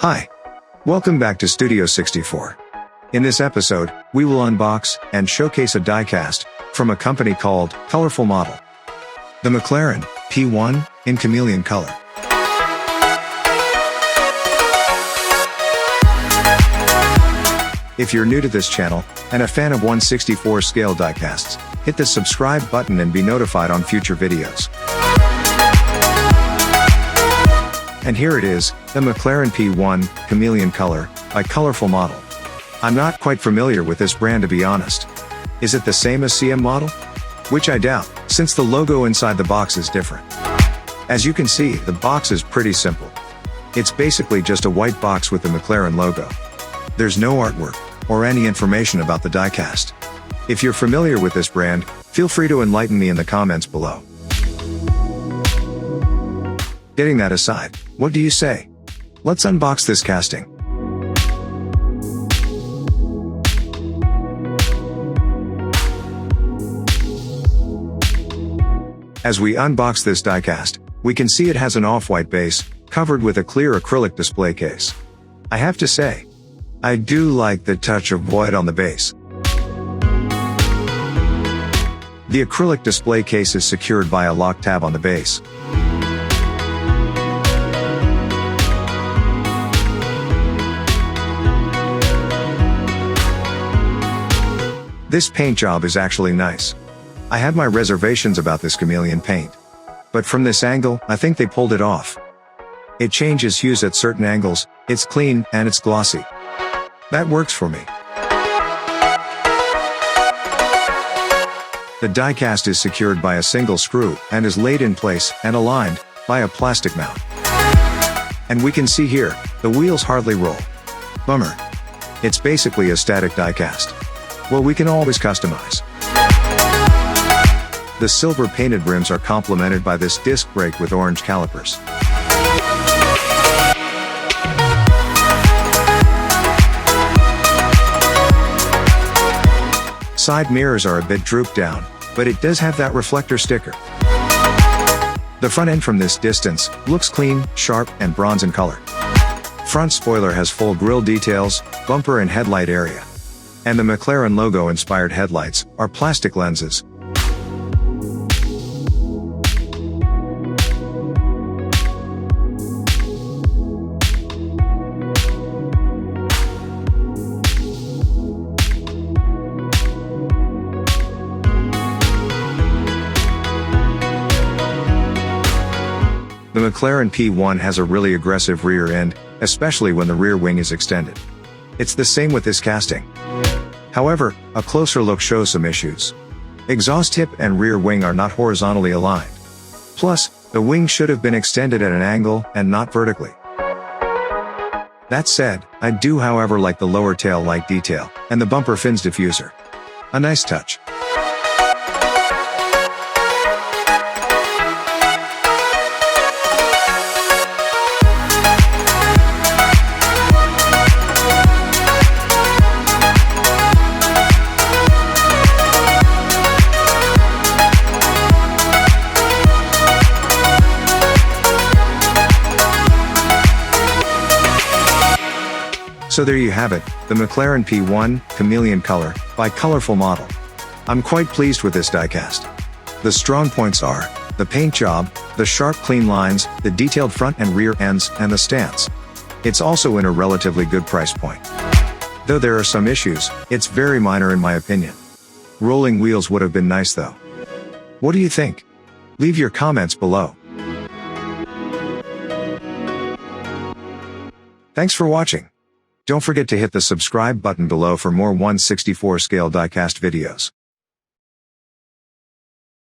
Hi. Welcome back to Studio 64. In this episode, we will unbox and showcase a diecast from a company called Colourful Model. The McLaren P1 in chameleon color. If you're new to this channel and a fan of 1/64 scale diecasts, hit the subscribe button and be notified on future videos. And here it is, the McLaren P1 Chameleon color by Colourful Model. I'm not quite familiar with this brand, to be honest. Is it the same as CM Model? Which I doubt, since the logo inside the box is different. As you can see, the box is pretty simple. It's basically just a white box with the McLaren logo. There's no artwork or any information about the diecast. If you're familiar with this brand, feel free to enlighten me in the comments below. Getting that aside, what do you say? Let's unbox this casting. As we unbox this diecast, we can see it has an off-white base, covered with a clear acrylic display case. I have to say, I do like the touch of white on the base. The acrylic display case is secured by a lock tab on the base. This paint job is actually nice. I had my reservations about this chameleon paint. But from this angle, I think they pulled it off. It changes hues at certain angles, it's clean, and it's glossy. That works for me. The diecast is secured by a single screw and is laid in place and aligned by a plastic mount. And we can see here, the wheels hardly roll. Bummer. It's basically a static diecast. Well, we can always customize. The silver painted rims are complemented by this disc brake with orange calipers. Side mirrors are a bit drooped down, but it does have that reflector sticker. The front end from this distance looks clean, sharp, and bronze in color. Front spoiler has full grille details, bumper and headlight area. And the McLaren logo-inspired headlights are plastic lenses. The McLaren P1 has a really aggressive rear end, especially when the rear wing is extended. It's the same with this casting. However, a closer look shows some issues. Exhaust tip and rear wing are not horizontally aligned. Plus, the wing should have been extended at an angle and not vertically. That said, I do however like the lower tail light detail and the bumper fins diffuser. A nice touch. So there you have it, the McLaren P1 Chameleon color by Colourful Model. I'm quite pleased with this diecast. The strong points are the paint job, the sharp clean lines, the detailed front and rear ends, and the stance. It's also in a relatively good price point. Though there are some issues, it's very minor in my opinion. Rolling wheels would have been nice though. What do you think? Leave your comments below. Thanks for watching. Don't forget to hit the subscribe button below for more 1/64 scale diecast videos.